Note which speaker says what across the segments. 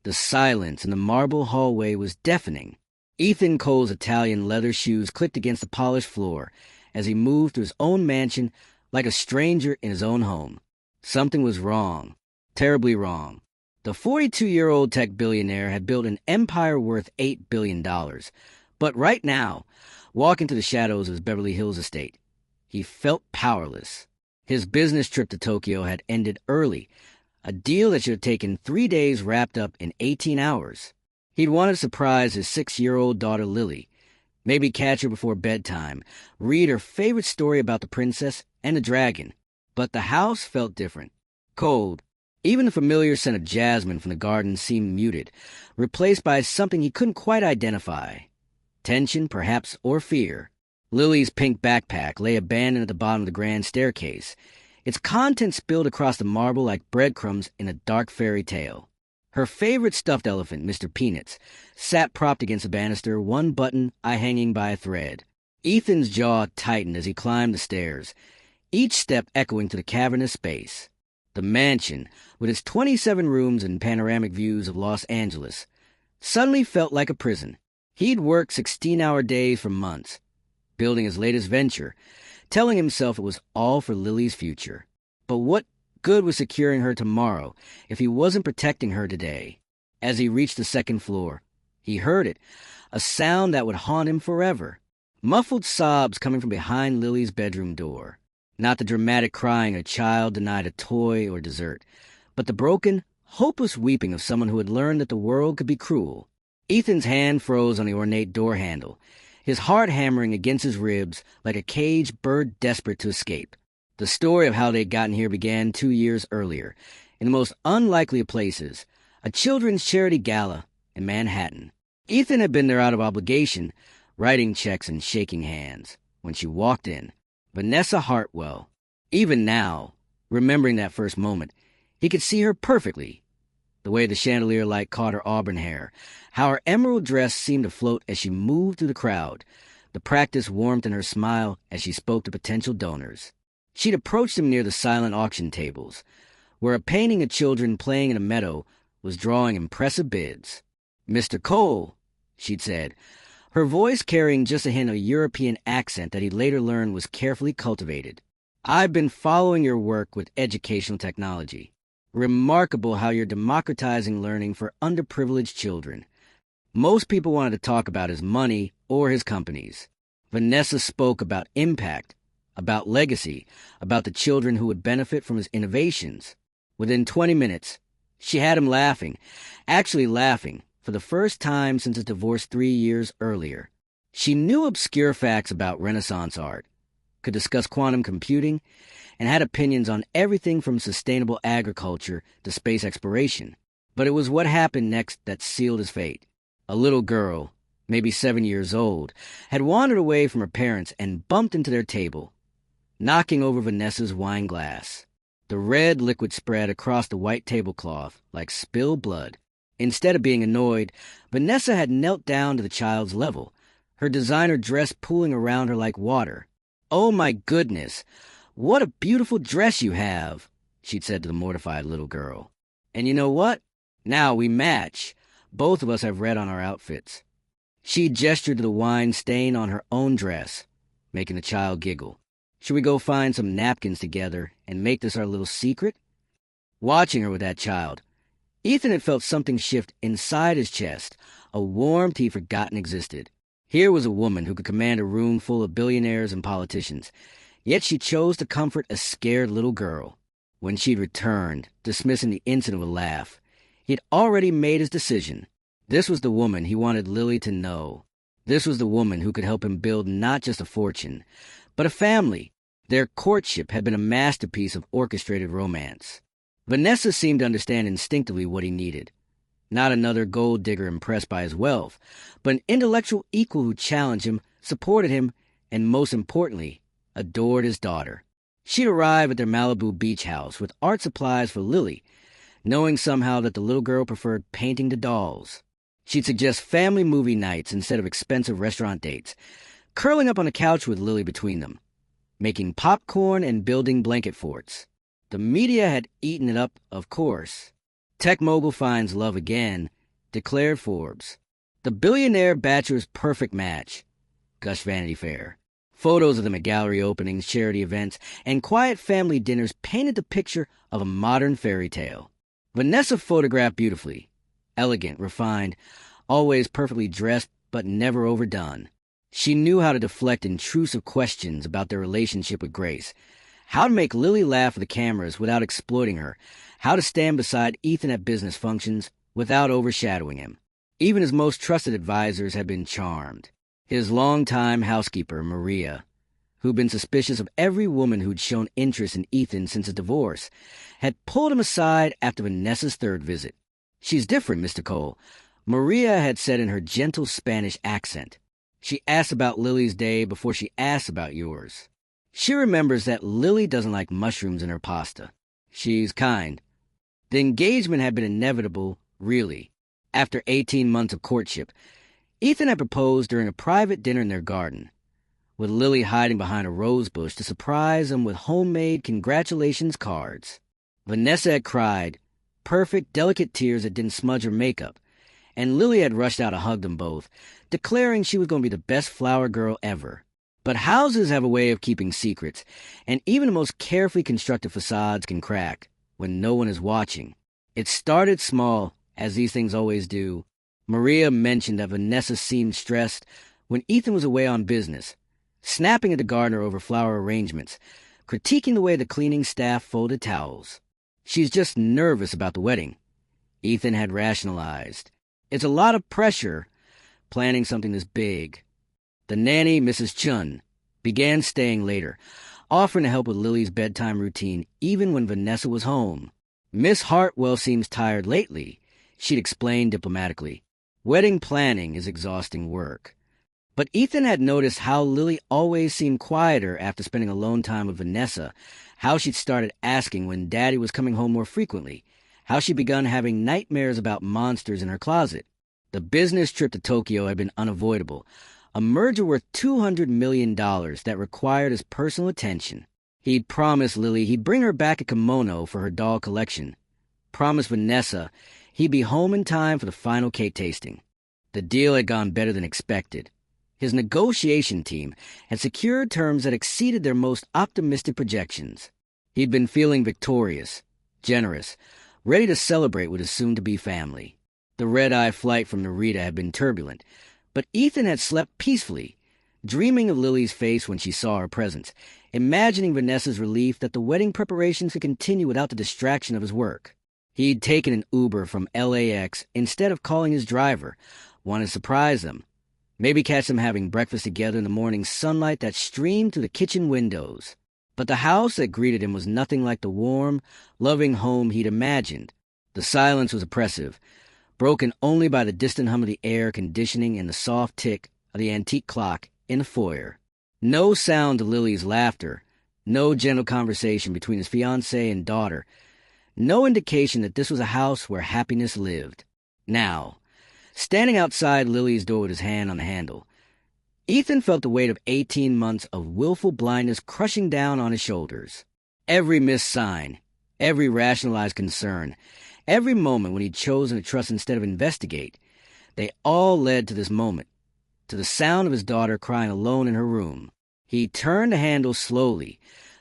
Speaker 1: The silence in the marble hallway was deafening. Ethan Cole's Italian leather shoes clicked against the polished floor as he moved through his own mansion like a stranger in his own home. Something was wrong. Terribly wrong. The 42-year-old tech billionaire had built an empire worth $8 billion. But right now, walking through the shadows of his Beverly Hills estate, he felt powerless. His business trip to Tokyo had ended early, a deal that should have taken 3 days wrapped up in 18 hours. He'd wanted to surprise his 6-year-old daughter Lily, maybe catch her before bedtime, read her favorite story about the princess and the dragon. But the house felt different. Cold. Even the familiar scent of jasmine from the garden seemed muted, replaced by something he couldn't quite identify. Tension, perhaps, or fear. Lily's pink backpack lay abandoned at the bottom of the grand staircase, its contents spilled across the marble like breadcrumbs in a dark fairy tale. Her favorite stuffed elephant, Mr. Peanuts, sat propped against the banister, one button eye hanging by a thread. Ethan's jaw tightened as he climbed the stairs, each step echoing to the cavernous space. The mansion, with its 27 rooms and panoramic views of Los Angeles, suddenly felt like a prison. He'd worked 16-hour days for months, building his latest venture, telling himself it was all for Lily's future. But what good was securing her tomorrow if he wasn't protecting her today? As he reached the second floor, he heard it, a sound that would haunt him forever. Muffled sobs coming from behind Lily's bedroom door. Not the dramatic crying of a child denied a toy or dessert, but the broken, hopeless weeping of someone who had learned that the world could be cruel. Ethan's hand froze on the ornate door handle, his heart hammering against his ribs like a caged bird desperate to escape. The story of how they'd gotten here began 2 years earlier, in the most unlikely of places, a children's charity gala in Manhattan. Ethan had been there out of obligation, writing checks and shaking hands, when she walked in. Vanessa Hartwell. Even now, remembering that first moment, he could see her perfectly. The way the chandelier light caught her auburn hair, how her emerald dress seemed to float as she moved through the crowd, the practiced warmth in her smile as she spoke to potential donors. She'd approached him near the silent auction tables, where a painting of children playing in a meadow was drawing impressive bids. "Mr. Cole," she'd said, her voice carrying just a hint of a European accent that he later learned was carefully cultivated. "I've been following your work with educational technology. Remarkable how you're democratizing learning for underprivileged children. Most people wanted to talk about his money or his companies. Vanessa spoke about impact, about legacy, about the children who would benefit from his innovations. Within 20 minutes, she had him laughing, actually laughing, for the first time since his divorce 3 years earlier. She knew obscure facts about Renaissance art, could discuss quantum computing, and had opinions on everything from sustainable agriculture to space exploration. But it was what happened next that sealed his fate. A little girl, maybe 7 years old, had wandered away from her parents and bumped into their table, knocking over Vanessa's wine glass. The red liquid spread across the white tablecloth like spilled blood. Instead of being annoyed, Vanessa had knelt down to the child's level, her designer dress pooling around her like water. "Oh my goodness, what a beautiful dress you have," she'd said to the mortified little girl. "And you know what? Now we match. Both of us have red on our outfits." She gestured to the wine stain on her own dress, making the child giggle. "Should we go find some napkins together and make this our little secret?" Watching her with that child, Ethan had felt something shift inside his chest, a warmth he'd forgotten existed. Here was a woman who could command a room full of billionaires and politicians, yet she chose to comfort a scared little girl. When she'd returned, dismissing the incident with a laugh, he'd already made his decision. This was the woman he wanted Lily to know. This was the woman who could help him build not just a fortune, but a family. Their courtship had been a masterpiece of orchestrated romance. Vanessa seemed to understand instinctively what he needed. Not another gold digger impressed by his wealth, but an intellectual equal who challenged him, supported him, and most importantly, adored his daughter. She'd arrive at their Malibu beach house with art supplies for Lily, knowing somehow that the little girl preferred painting to dolls. She'd suggest family movie nights instead of expensive restaurant dates, curling up on a couch with Lily between them, making popcorn and building blanket forts. The media had eaten it up, of course. Tech mogul finds love again, declared Forbes. The billionaire bachelor's perfect match, gushed Vanity Fair. Photos of them at gallery openings, charity events, and quiet family dinners painted the picture of a modern fairy tale. Vanessa photographed beautifully, elegant, refined, always perfectly dressed but never overdone. She knew how to deflect intrusive questions about their relationship with Grace, how to make Lily laugh for the cameras without exploiting her, how to stand beside Ethan at business functions without overshadowing him. Even his most trusted advisors had been charmed. His longtime housekeeper, Maria, who'd been suspicious of every woman who'd shown interest in Ethan since his divorce, had pulled him aside after Vanessa's third visit. "She's different, Mr. Cole," Maria had said in her gentle Spanish accent. "She asked about Lily's day before she asked about yours. She remembers that Lily doesn't like mushrooms in her pasta. She's kind." The engagement had been inevitable, really. After 18 months of courtship, Ethan had proposed during a private dinner in their garden, with Lily hiding behind a rose bush to surprise them with homemade congratulations cards. Vanessa had cried, perfect, delicate tears that didn't smudge her makeup, and Lily had rushed out to hug them both, declaring she was going to be the best flower girl ever. But houses have a way of keeping secrets, and even the most carefully constructed facades can crack when no one is watching. It started small, as these things always do. Maria mentioned that Vanessa seemed stressed when Ethan was away on business, snapping at the gardener over flower arrangements, critiquing the way the cleaning staff folded towels. "She's just nervous about the wedding," Ethan had rationalized. "It's a lot of pressure, planning something this big." The nanny, Mrs. Chun, began staying later, offering to help with Lily's bedtime routine even when Vanessa was home. "Miss Hartwell seems tired lately," she'd explained diplomatically. "Wedding planning is exhausting work." But Ethan had noticed how Lily always seemed quieter after spending alone time with Vanessa, how she'd started asking when Daddy was coming home more frequently, how she'd begun having nightmares about monsters in her closet. The business trip to Tokyo had been unavoidable, a merger worth $200 million that required his personal attention. He'd promised Lily he'd bring her back a kimono for her doll collection, promised Vanessa he'd be home in time for the final cake tasting. The deal had gone better than expected. His negotiation team had secured terms that exceeded their most optimistic projections. He'd been feeling victorious, generous, ready to celebrate with his soon-to-be family. The red-eye flight from Narita had been turbulent, but Ethan had slept peacefully, dreaming of Lily's face when she saw her presence, imagining Vanessa's relief that the wedding preparations could continue without the distraction of his work. He'd taken an Uber from LAX instead of calling his driver, wanted to surprise them, maybe catch them having breakfast together in the morning sunlight that streamed through the kitchen windows. But the house that greeted him was nothing like the warm, loving home he'd imagined. The silence was oppressive, broken only by the distant hum of the air conditioning and the soft tick of the antique clock in the foyer. No sound of Lily's laughter, no gentle conversation between his fiancée and daughter, no indication that this was a house where happiness lived. Now, standing outside Lily's door with his hand on the handle, Ethan felt the weight of 18 months of willful blindness crushing down on his shoulders. Every missed sign, every rationalized concern, every moment when he'd chosen to trust instead of investigate, they all led to this moment, to the sound of his daughter crying alone in her room. He turned the handle slowly,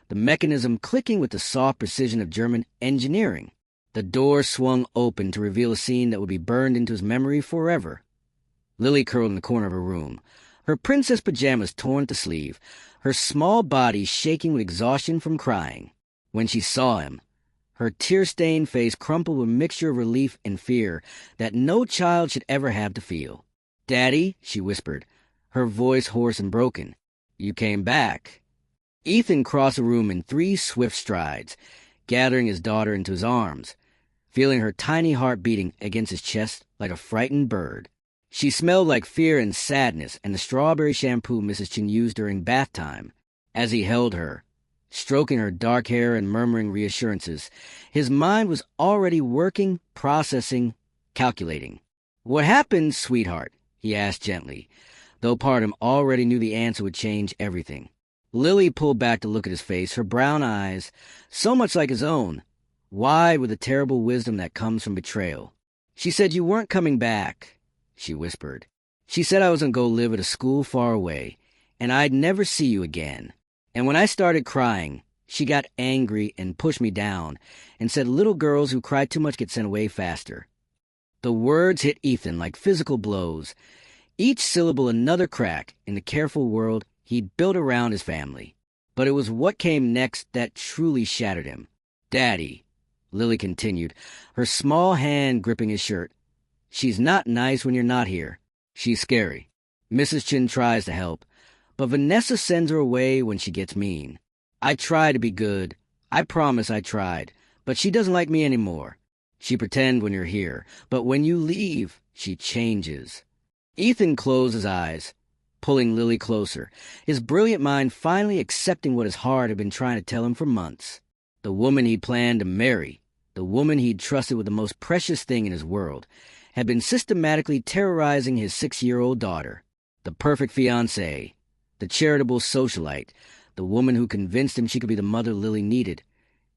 Speaker 1: the mechanism clicking with the soft precision of German engineering. The door swung open to reveal a scene that would be burned into his memory forever. Lily curled in the corner of her room, her princess pajamas torn at the sleeve, her small body shaking with exhaustion from crying. When she saw him, her tear-stained face crumpled with a mixture of relief and fear that no child should ever have to feel. "Daddy," she whispered, her voice hoarse and broken. "You came back." Ethan crossed the room in 3 swift strides, gathering his daughter into his arms, feeling her tiny heart beating against his chest like a frightened bird. She smelled like fear and sadness and the strawberry shampoo Mrs. Chin used during bath time. As he held her, stroking her dark hair and murmuring reassurances, his mind was already working, processing, calculating. "What happened, sweetheart?" he asked gently, though part of him already knew the answer would change everything. Lily pulled back to look at his face, her brown eyes, so much like his own, wide with the terrible wisdom that comes from betrayal. She said you weren't coming back, she whispered. She said I was going to go live at a school far away, and I'd never see you again. And when I started crying, she got angry and pushed me down and said little girls who cry too much get sent away faster. The words hit Ethan like physical blows, each syllable another crack in the careful world he'd built around his family. But it was what came next that truly shattered him. Daddy, Lily continued, her small hand gripping his shirt. She's not nice when you're not here. She's scary. Mrs. Chin tries to help, but Vanessa sends her away when she gets mean. I try to be good. I promise I tried, but she doesn't like me anymore. She pretends when you're here, but when you leave, she changes. Ethan closed his eyes, pulling Lily closer, his brilliant mind finally accepting what his heart had been trying to tell him for months. The woman he'd planned to marry, the woman he'd trusted with the most precious thing in his world, had been systematically terrorizing his 6-year-old daughter. The perfect fiancée, the charitable socialite, the woman who convinced him she could be the mother Lily needed.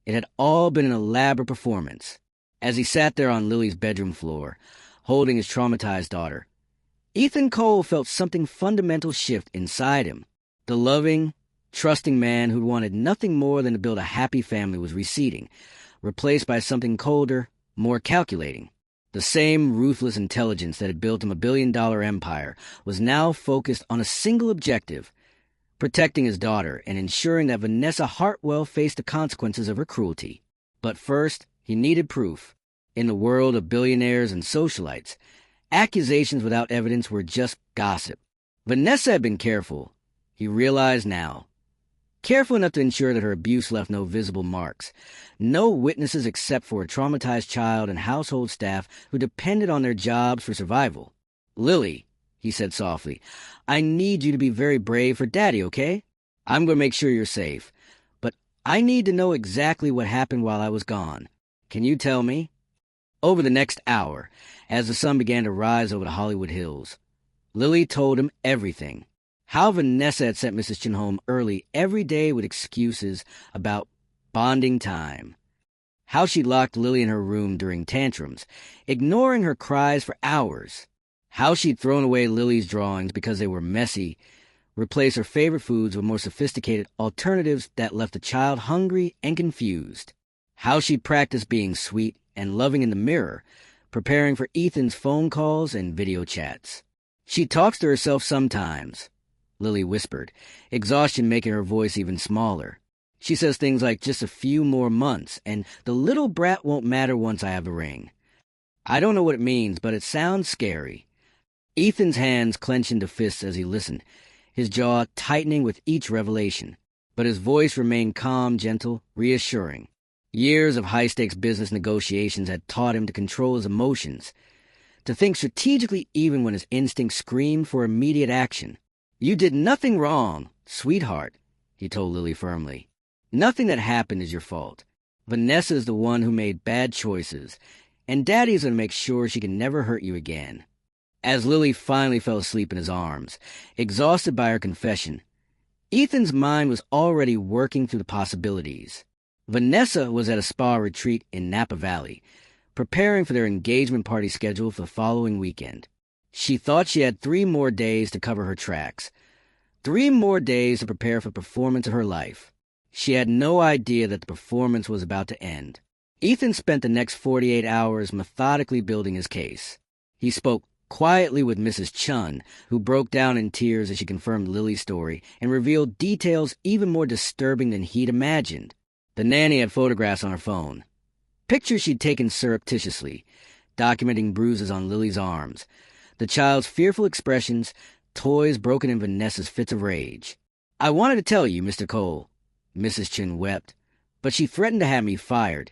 Speaker 1: It had all been an elaborate performance. As he sat there on Lily's bedroom floor, holding his traumatized daughter, Ethan Cole felt something fundamental shift inside him. The loving, trusting man who wanted nothing more than to build a happy family was receding, replaced by something colder, more calculating. The same ruthless intelligence that had built him a billion-dollar empire was now focused on a single objective: protecting his daughter and ensuring that Vanessa Hartwell faced the consequences of her cruelty. But first, he needed proof. In the world of billionaires and socialites, accusations without evidence were just gossip. Vanessa had been careful, he realized now. Careful enough to ensure that her abuse left no visible marks, no witnesses except for a traumatized child and household staff who depended on their jobs for survival. Lily, he said softly, I need you to be very brave for Daddy, okay? I'm going to make sure you're safe. But I need to know exactly what happened while I was gone. Can you tell me? Over the next hour, as the sun began to rise over the Hollywood Hills, Lily told him everything. How Vanessa had sent Mrs. Chin home early every day with excuses about bonding time. How she locked Lily in her room during tantrums, ignoring her cries for hours. How she'd thrown away Lily's drawings because they were messy, replaced her favorite foods with more sophisticated alternatives that left the child hungry and confused. How she'd practiced being sweet and loving in the mirror, preparing for Ethan's phone calls and video chats. She talks to herself sometimes, Lily whispered, exhaustion making her voice even smaller. She says things like just a few more months, and the little brat won't matter once I have a ring. I don't know what it means, but it sounds scary. Ethan's hands clenched into fists as he listened, his jaw tightening with each revelation, but his voice remained calm, gentle, reassuring. Years of high-stakes business negotiations had taught him to control his emotions, to think strategically even when his instincts screamed for immediate action. You did nothing wrong, sweetheart, he told Lily firmly. Nothing that happened is your fault. Vanessa is the one who made bad choices, and Daddy's going to make sure she can never hurt you again. As Lily finally fell asleep in his arms, exhausted by her confession, Ethan's mind was already working through the possibilities. Vanessa was at a spa retreat in Napa Valley, preparing for their engagement party schedule for the following weekend. She thought she had 3 more days to cover her tracks, 3 more days to prepare for the performance of her life. She had no idea that the performance was about to end. Ethan spent the next 48 hours methodically building his case. He spoke quietly with Mrs. Chun, who broke down in tears as she confirmed Lily's story and revealed details even more disturbing than he'd imagined. The nanny had photographs on her phone, pictures she'd taken surreptitiously, documenting bruises on Lily's arms, the child's fearful expressions, toys broken in Vanessa's fits of rage. I wanted to tell you, Mr. Cole, Mrs. Chin wept, but she threatened to have me fired,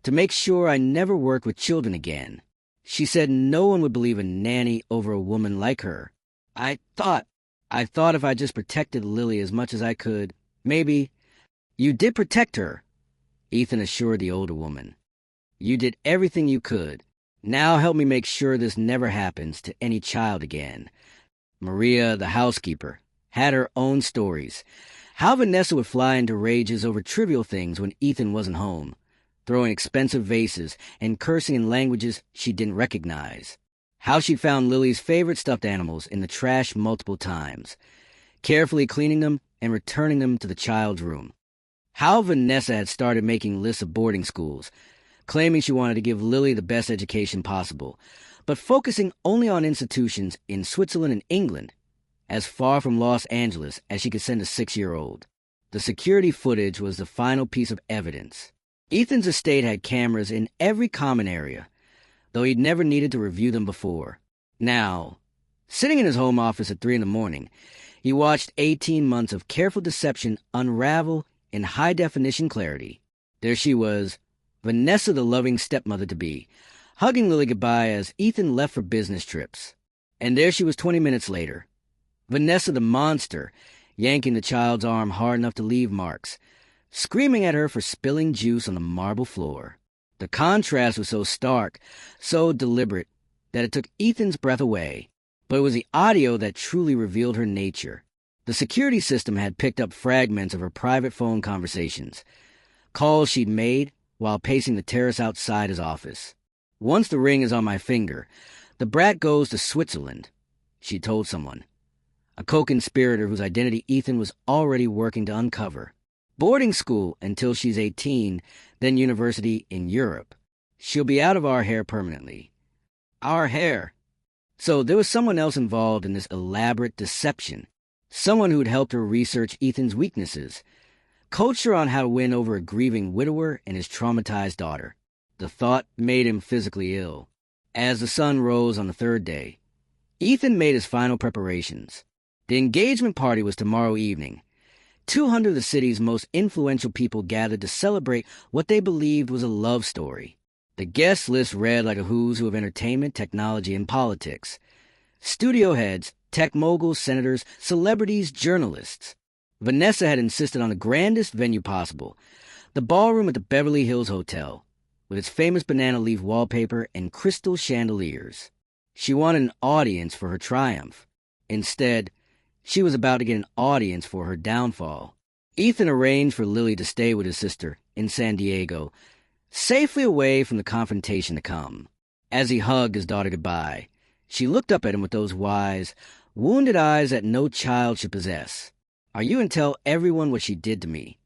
Speaker 1: to make sure I never worked with children again. She said no one would believe a nanny over a woman like her. I thought if I just protected Lily as much as I could, maybe... You did protect her, Ethan assured the older woman. You did everything you could. Now help me make sure this never happens to any child again. Maria, the housekeeper, had her own stories. How Vanessa would fly into rages over trivial things when Ethan wasn't home. throwing expensive vases and cursing in languages she didn't recognize. How she'd found Lily's favorite stuffed animals in the trash multiple times, carefully cleaning them and returning them to the child's room. How Vanessa had started making lists of boarding schools, claiming she wanted to give Lily the best education possible, but focusing only on institutions in Switzerland and England, as far from Los Angeles as she could send a 6-year-old. The security footage was the final piece of evidence. Ethan's estate had cameras in every common area, though he'd never needed to review them before. Now, sitting in his home office at 3 a.m, he watched 18 months of careful deception unravel in high-definition clarity. There she was, Vanessa the loving stepmother-to-be, hugging Lily goodbye as Ethan left for business trips. And there she was 20 minutes later, Vanessa the monster, yanking the child's arm hard enough to leave marks, screaming at her for spilling juice on the marble floor. The contrast was so stark, so deliberate, that it took Ethan's breath away. But it was the audio that truly revealed her nature. The security system had picked up fragments of her private phone conversations, calls she'd made while pacing the terrace outside his office. "Once the ring is on my finger, the brat goes to Switzerland," she told someone, a co-conspirator whose identity Ethan was already working to uncover. "Boarding school until she's 18, then university in Europe. She'll be out of our hair permanently." Our hair. So there was someone else involved in this elaborate deception, someone who'd helped her research Ethan's weaknesses, coached her on how to win over a grieving widower and his traumatized daughter. The thought made him physically ill. As the sun rose on the third day, Ethan made his final preparations. The engagement party was tomorrow evening. 200 of the city's most influential people gathered to celebrate what they believed was a love story. The guest list read like a who's who of entertainment, technology, and politics. Studio heads, tech moguls, senators, celebrities, journalists. Vanessa had insisted on the grandest venue possible, the ballroom at the Beverly Hills Hotel, with its famous banana leaf wallpaper and crystal chandeliers. She wanted an audience for her triumph. Instead, she was about to get an audience for her downfall. Ethan arranged for Lily to stay with his sister in San Diego, safely away from the confrontation to come. As he hugged his daughter goodbye, she looked up at him with those wise, wounded eyes that no child should possess. "Are you going to tell everyone what she did to me?"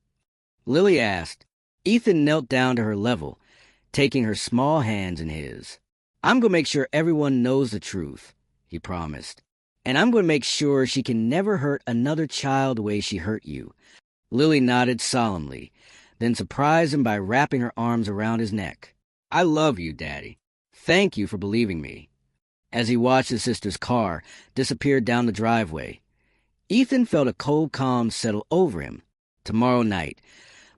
Speaker 1: Lily asked. Ethan knelt down to her level, taking her small hands in his. "I'm going to make sure everyone knows the truth," he promised. "And I'm going to make sure she can never hurt another child the way she hurt you." Lily nodded solemnly, then surprised him by wrapping her arms around his neck. "I love you, Daddy. Thank you for believing me." As he watched his sister's car disappear down the driveway, Ethan felt a cold calm settle over him. Tomorrow night,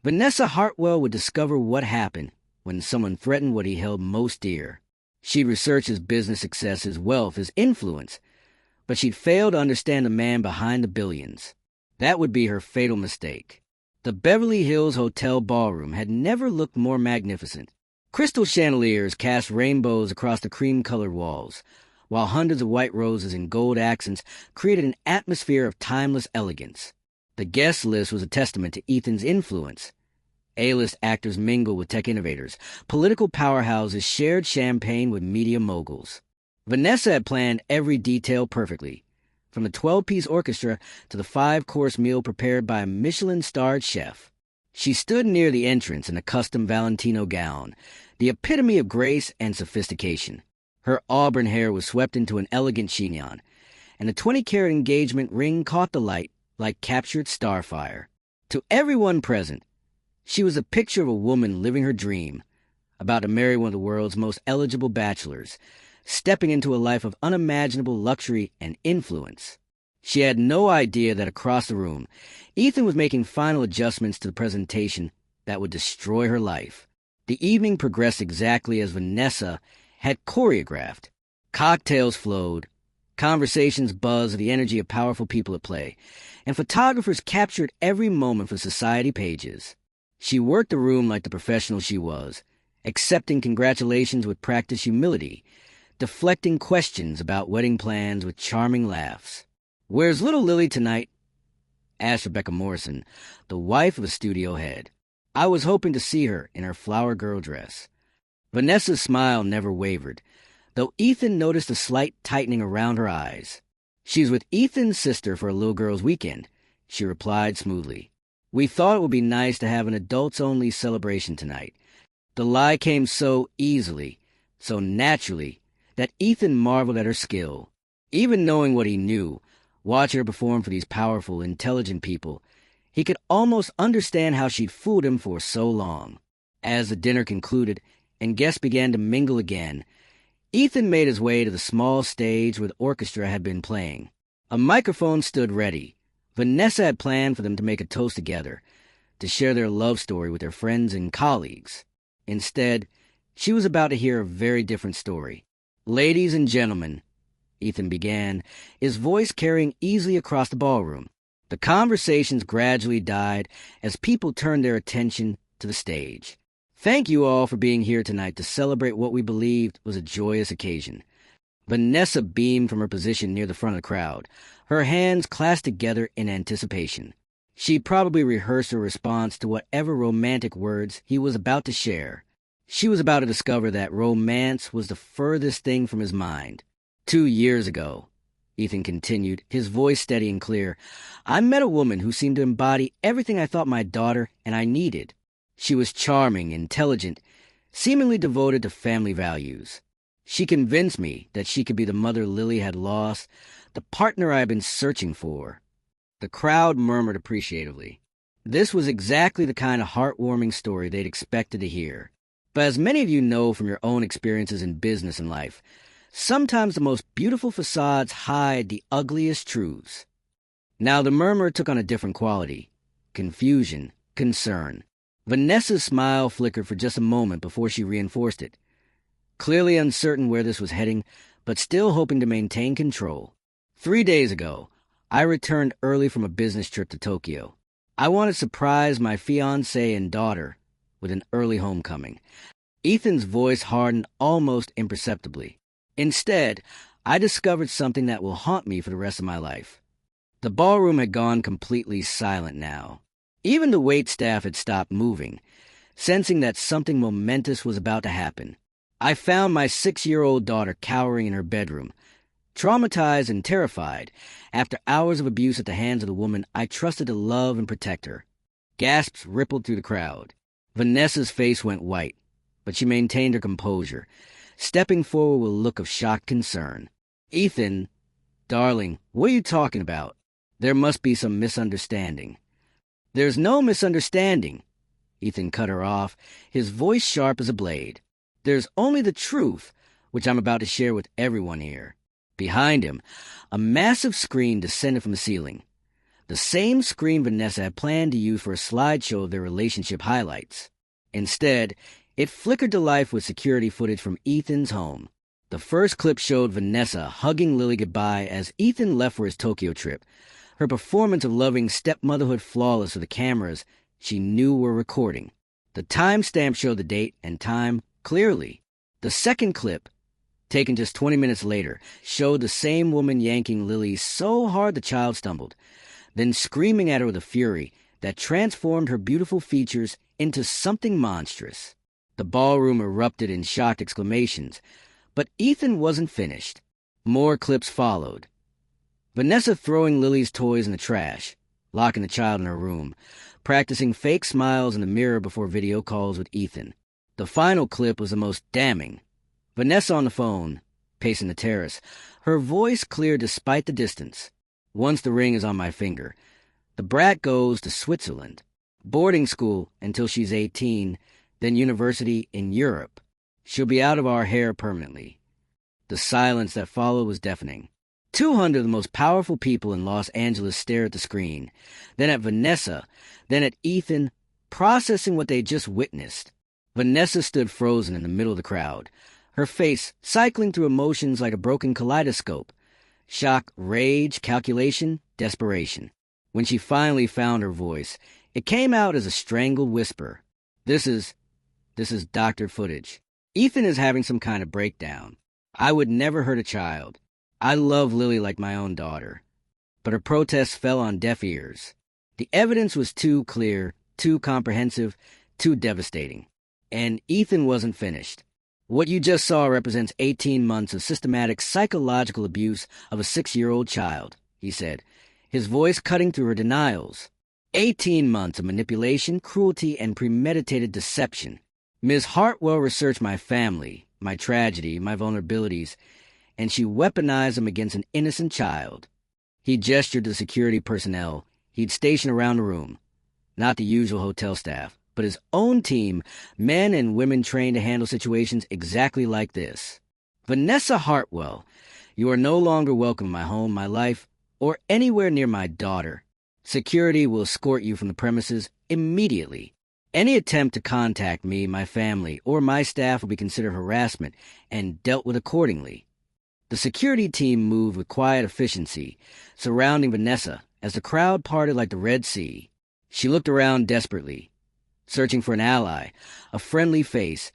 Speaker 1: Vanessa Hartwell would discover what happened when someone threatened what he held most dear. She'd researched his business success, his wealth, his influence, but she'd failed to understand the man behind the billions. That would be her fatal mistake. The Beverly Hills Hotel ballroom had never looked more magnificent. Crystal chandeliers cast rainbows across the cream-colored walls, while hundreds of white roses and gold accents created an atmosphere of timeless elegance. The guest list was a testament to Ethan's influence. A-list actors mingled with tech innovators. Political powerhouses shared champagne with media moguls. Vanessa had planned every detail perfectly, from the 12-piece orchestra to the 5-course meal prepared by a Michelin-starred chef. She stood near the entrance in a custom Valentino gown, the epitome of grace and sophistication. Her auburn hair was swept into an elegant chignon, and the 20-carat engagement ring caught the light like captured starfire. To everyone present, she was a picture of a woman living her dream, about to marry one of the world's most eligible bachelors, stepping into a life of unimaginable luxury and influence. She had no idea that across the room, Ethan was making final adjustments to the presentation that would destroy her life. The evening progressed exactly as Vanessa had choreographed. Cocktails flowed, conversations buzzed with the energy of powerful people at play, and photographers captured every moment for society pages. She worked the room like the professional she was, accepting congratulations with practiced humility, deflecting questions about wedding plans with charming laughs. "Where's little Lily tonight?" asked Rebecca Morrison, the wife of a studio head. I was hoping to see her in her flower girl dress. Vanessa's smile never wavered, though Ethan noticed a slight tightening around her eyes. She's with Ethan's sister for a little girl's weekend, she replied smoothly. We thought it would be nice to have an adults-only celebration tonight. The lie came so easily, so naturally, that Ethan marveled at her skill. Even knowing what he knew, watching her perform for these powerful, intelligent people, he could almost understand how she'd fooled him for so long. As the dinner concluded and guests began to mingle again, Ethan made his way to the small stage where the orchestra had been playing. A microphone stood ready. Vanessa had planned for them to make a toast together, to share their love story with their friends and colleagues. Instead, she was about to hear a very different story. Ladies and gentlemen, Ethan began, his voice carrying easily across the ballroom. The conversations gradually died as people turned their attention to the stage. Thank you all for being here tonight to celebrate what we believed was a joyous occasion. Vanessa beamed from her position near the front of the crowd, her hands clasped together in anticipation. She probably rehearsed her response to whatever romantic words he was about to share. She was about to discover that romance was the furthest thing from his mind. 2 years ago, Ethan continued, his voice steady and clear, I met a woman who seemed to embody everything I thought my daughter and I needed. She was charming, intelligent, seemingly devoted to family values. She convinced me that she could be the mother Lily had lost, the partner I had been searching for. The crowd murmured appreciatively. This was exactly the kind of heartwarming story they'd expected to hear. But as many of you know from your own experiences in business and life, sometimes the most beautiful facades hide the ugliest truths. Now the murmur took on a different quality. Confusion, concern. Vanessa's smile flickered for just a moment before she reinforced it. Clearly uncertain where this was heading, but still hoping to maintain control. 3 days ago, I returned early from a business trip to Tokyo. I wanted to surprise my fiancée and daughter with an early homecoming. Ethan's voice hardened almost imperceptibly. Instead, I discovered something that will haunt me for the rest of my life. The ballroom had gone completely silent now. Even the waitstaff had stopped moving, sensing that something momentous was about to happen. I found my 6-year-old daughter cowering in her bedroom, traumatized and terrified after hours of abuse at the hands of the woman I trusted to love and protect her. Gasps rippled through the crowd. Vanessa's face went white, but she maintained her composure, stepping forward with a look of shocked concern. Ethan, darling, what are you talking about? There must be some misunderstanding. There's no misunderstanding, Ethan cut her off, his voice sharp as a blade. There's only the truth, which I'm about to share with everyone here. Behind him, a massive screen descended from the ceiling. The same screen Vanessa had planned to use for a slideshow of their relationship highlights. Instead, it flickered to life with security footage from Ethan's home. The first clip showed Vanessa hugging Lily goodbye as Ethan left for his Tokyo trip, her performance of loving stepmotherhood flawless to the cameras she knew were recording. The timestamp showed the date and time clearly. The second clip, taken just 20 minutes later, showed the same woman yanking Lily so hard the child stumbled, then screaming at her with a fury that transformed her beautiful features into something monstrous. The ballroom erupted in shocked exclamations, but Ethan wasn't finished. More clips followed. Vanessa throwing Lily's toys in the trash, locking the child in her room, practicing fake smiles in the mirror before video calls with Ethan. The final clip was the most damning. Vanessa on the phone, pacing the terrace, her voice clear despite the distance. Once the ring is on my finger, the brat goes to Switzerland, boarding school until she's 18, then university in Europe. She'll be out of our hair permanently. The silence that followed was deafening. 200 of the most powerful people in Los Angeles stared at the screen, then at Vanessa, then at Ethan, processing what they just witnessed. Vanessa stood frozen in the middle of the crowd, her face cycling through emotions like a broken kaleidoscope. Shock, rage, calculation, desperation. When she finally found her voice, it came out as a strangled whisper. This is doctored footage. Ethan is having some kind of breakdown. I would never hurt a child. I love Lily like my own daughter. But her protests fell on deaf ears. The evidence was too clear, too comprehensive, Too devastating. And Ethan wasn't finished. What you just saw represents 18 months of systematic psychological abuse of a 6-year-old child, he said, his voice cutting through her denials. 18 months of manipulation, cruelty, and premeditated deception. Ms. Hartwell researched my family, my tragedy, my vulnerabilities, and she weaponized them against an innocent child. He gestured to the security personnel he'd stationed around the room. Not the usual hotel staff, but his own team, men and women trained to handle situations exactly like this. Vanessa Hartwell, you are no longer welcome in my home, my life, or anywhere near my daughter. Security will escort you from the premises immediately. Any attempt to contact me, my family, or my staff will be considered harassment and dealt with accordingly. The security team moved with quiet efficiency, surrounding Vanessa as the crowd parted like the Red Sea. She looked around desperately, searching for an ally, a friendly face,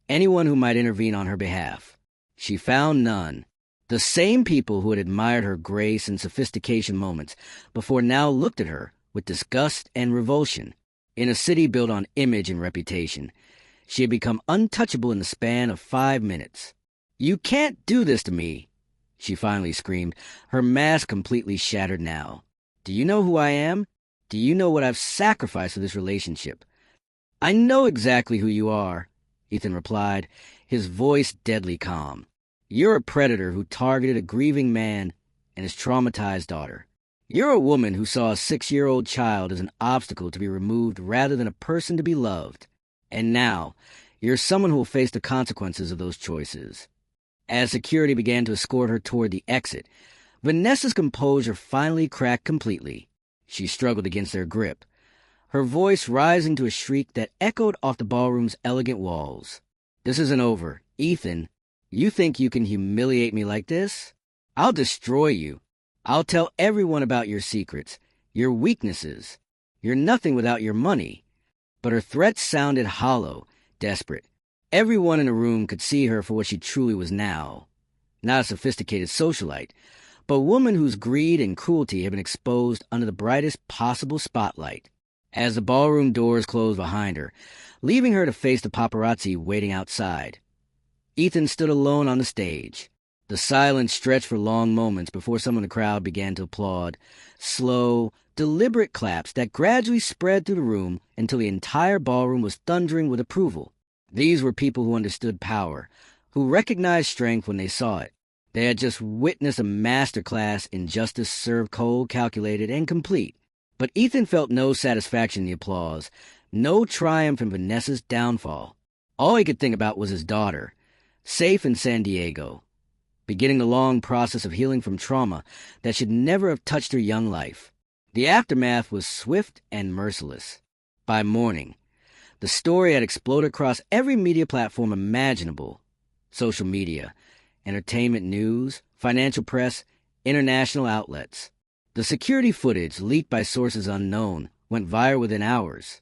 Speaker 1: anyone who might intervene on her behalf. She found none. The same people who had admired her grace and sophistication moments before now looked at her with disgust and revulsion. In a city built on image and reputation, she had become untouchable in the span of 5 minutes. "You can't do this to me," she finally screamed, her mask completely shattered now. "Do you know who I am? Do you know what I've sacrificed for this relationship?" "I know exactly who you are," Ethan replied, his voice deadly calm. "You're a predator who targeted a grieving man and his traumatized daughter. You're a woman who saw a 6-year-old child as an obstacle to be removed rather than a person to be loved. And now, you're someone who will face the consequences of those choices." As security began to escort her toward the exit, Vanessa's composure finally cracked completely. She struggled against their grip, her voice rising to a shriek that echoed off the ballroom's elegant walls. "This isn't over. Ethan, you think you can humiliate me like this? I'll destroy you. I'll tell everyone about your secrets, your weaknesses. You're nothing without your money." But her threats sounded hollow, desperate. Everyone in the room could see her for what she truly was now. Not a sophisticated socialite, but a woman whose greed and cruelty had been exposed under the brightest possible spotlight. As the ballroom doors closed behind her, leaving her to face the paparazzi waiting outside, Ethan stood alone on the stage. The silence stretched for long moments before some in the crowd began to applaud. Slow, deliberate claps that gradually spread through the room until the entire ballroom was thundering with approval. These were people who understood power, who recognized strength when they saw it. They had just witnessed a masterclass in justice served cold, calculated, and complete. But Ethan felt no satisfaction in the applause, no triumph in Vanessa's downfall. All he could think about was his daughter, safe in San Diego, beginning the long process of healing from trauma that should never have touched her young life. The aftermath was swift and merciless. By morning, the story had exploded across every media platform imaginable: social media, entertainment news, financial press, international outlets. The security footage, leaked by sources unknown, went viral within hours.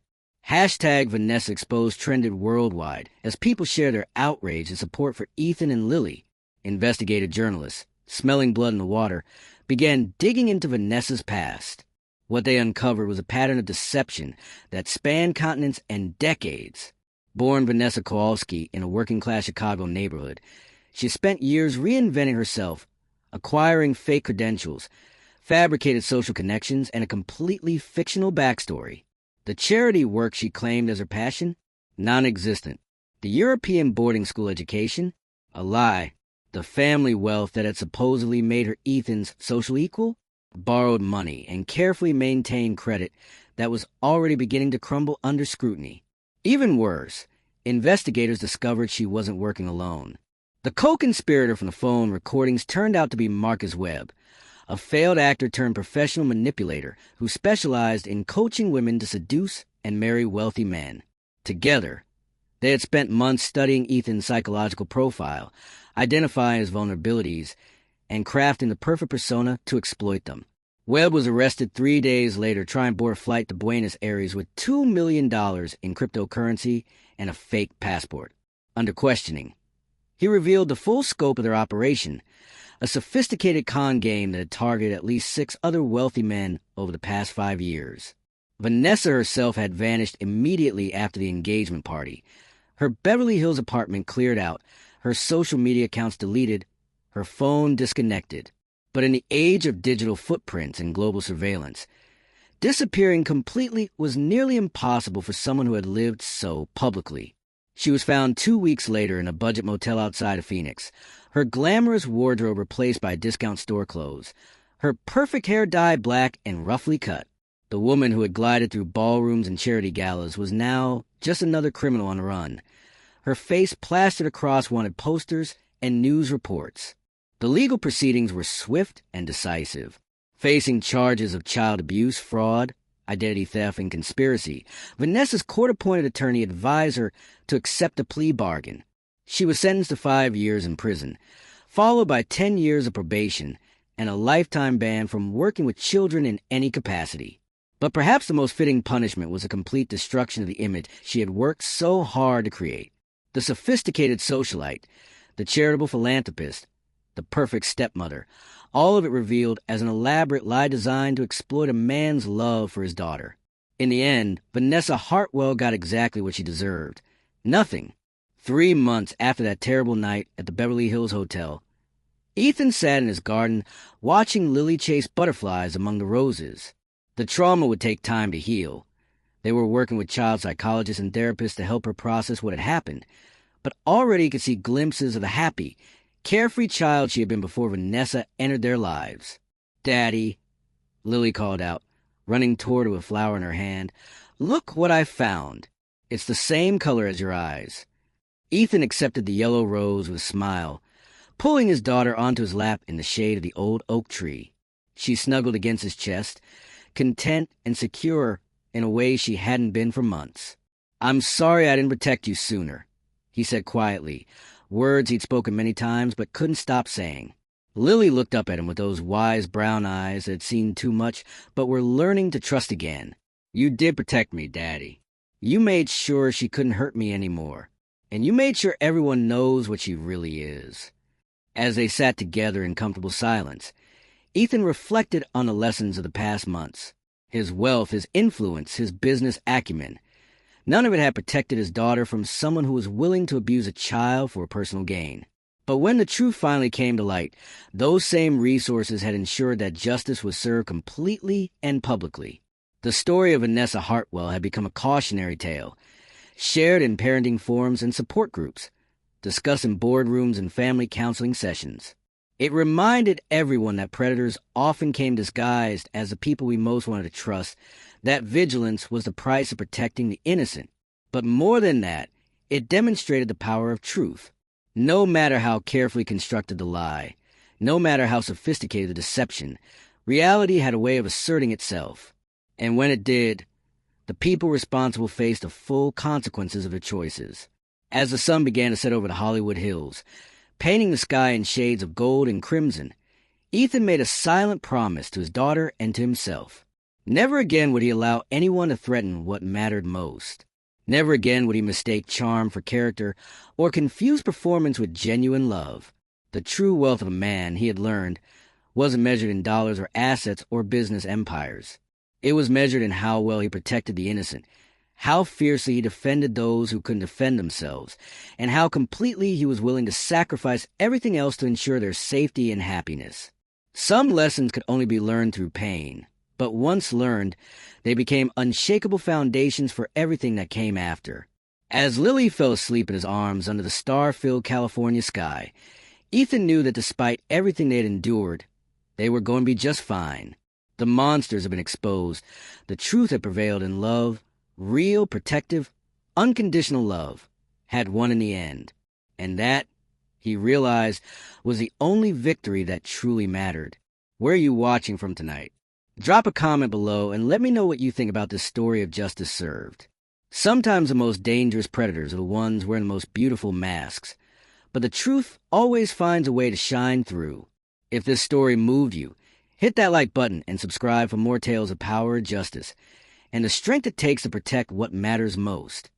Speaker 1: Hashtag Vanessa Exposed trended worldwide as people shared their outrage and support for Ethan and Lily. Investigative journalists, smelling blood in the water, began digging into Vanessa's past. What they uncovered was a pattern of deception that spanned continents and decades. Born Vanessa Kowalski in a working-class Chicago neighborhood, she spent years reinventing herself, acquiring fake credentials, fabricated social connections, and a completely fictional backstory. The charity work she claimed as her passion? Non-existent. The European boarding school education? A lie. The family wealth that had supposedly made her Ethan's social equal? Borrowed money and carefully maintained credit that was already beginning to crumble under scrutiny. Even worse, investigators discovered she wasn't working alone. The co-conspirator from the phone recordings turned out to be Marcus Webb, a failed actor turned professional manipulator who specialized in coaching women to seduce and marry wealthy men. Together, they had spent months studying Ethan's psychological profile, identifying his vulnerabilities, and crafting the perfect persona to exploit them. Webb was arrested 3 days later trying to board a flight to Buenos Aires with $2 million in cryptocurrency and a fake passport. Under questioning, he revealed the full scope of their operation, a sophisticated con game that had targeted at least 6 other wealthy men over the past 5 years. Vanessa herself had vanished immediately after the engagement party. Her Beverly Hills apartment cleared out, her social media accounts deleted, her phone disconnected. But in the age of digital footprints and global surveillance, disappearing completely was nearly impossible for someone who had lived so publicly. She was found 2 weeks later in a budget motel outside of Phoenix, her glamorous wardrobe replaced by discount store clothes, her perfect hair dyed black and roughly cut. The woman who had glided through ballrooms and charity galas was now just another criminal on the run, her face plastered across wanted posters and news reports. The legal proceedings were swift and decisive. Facing charges of child abuse, fraud, identity theft, and conspiracy, Vanessa's court-appointed attorney advised her to accept a plea bargain. She was sentenced to 5 years in prison, followed by 10 years of probation and a lifetime ban from working with children in any capacity. But perhaps the most fitting punishment was a complete destruction of the image she had worked so hard to create. The sophisticated socialite, the charitable philanthropist, the perfect stepmother, all of it revealed as an elaborate lie designed to exploit a man's love for his daughter. In the end, Vanessa Hartwell got exactly what she deserved. Nothing. 3 months after that terrible night at the Beverly Hills Hotel, Ethan sat in his garden watching Lily chase butterflies among the roses. The trauma would take time to heal. They were working with child psychologists and therapists to help her process what had happened, but already he could see glimpses of the happy, carefree child she had been before Vanessa entered their lives. "Daddy," Lily called out, running toward her with a flower in her hand. "Look what I found. It's the same color as your eyes." Ethan accepted the yellow rose with a smile, pulling his daughter onto his lap in the shade of the old oak tree. She snuggled against his chest, content and secure in a way she hadn't been for months. "I'm sorry I didn't protect you sooner," he said quietly, words he'd spoken many times but couldn't stop saying. Lily looked up at him with those wise brown eyes that had seen too much but were learning to trust again. "You did protect me, Daddy. You made sure she couldn't hurt me anymore. And you made sure everyone knows what she really is." As they sat together in comfortable silence, Ethan reflected on the lessons of the past months. His wealth, his influence, his business acumen. None of it had protected his daughter from someone who was willing to abuse a child for personal gain. But when the truth finally came to light, those same resources had ensured that justice was served completely and publicly. The story of Vanessa Hartwell had become a cautionary tale, shared in parenting forums and support groups, discussed in boardrooms and family counseling sessions. It reminded everyone that predators often came disguised as the people we most wanted to trust, that vigilance was the price of protecting the innocent. But more than that, it demonstrated the power of truth. No matter how carefully constructed the lie, no matter how sophisticated the deception, reality had a way of asserting itself. And when it did, the people responsible faced the full consequences of their choices. As the sun began to set over the Hollywood Hills, painting the sky in shades of gold and crimson, Ethan made a silent promise to his daughter and to himself. Never again would he allow anyone to threaten what mattered most. Never again would he mistake charm for character or confuse performance with genuine love. The true wealth of a man, he had learned, wasn't measured in dollars or assets or business empires. It was measured in how well he protected the innocent, how fiercely he defended those who couldn't defend themselves, and how completely he was willing to sacrifice everything else to ensure their safety and happiness. Some lessons could only be learned through pain, but once learned, they became unshakable foundations for everything that came after. As Lily fell asleep in his arms under the star-filled California sky, Ethan knew that despite everything they had endured, they were going to be just fine. The monsters had been exposed. The truth had prevailed, and love, real, protective, unconditional love, had won in the end. And that, he realized, was the only victory that truly mattered. Where are you watching from tonight? Drop a comment below and let me know what you think about this story of justice served. Sometimes the most dangerous predators are the ones wearing the most beautiful masks, but the truth always finds a way to shine through. If this story moved you, hit that like button and subscribe for more tales of power and justice, and the strength it takes to protect what matters most.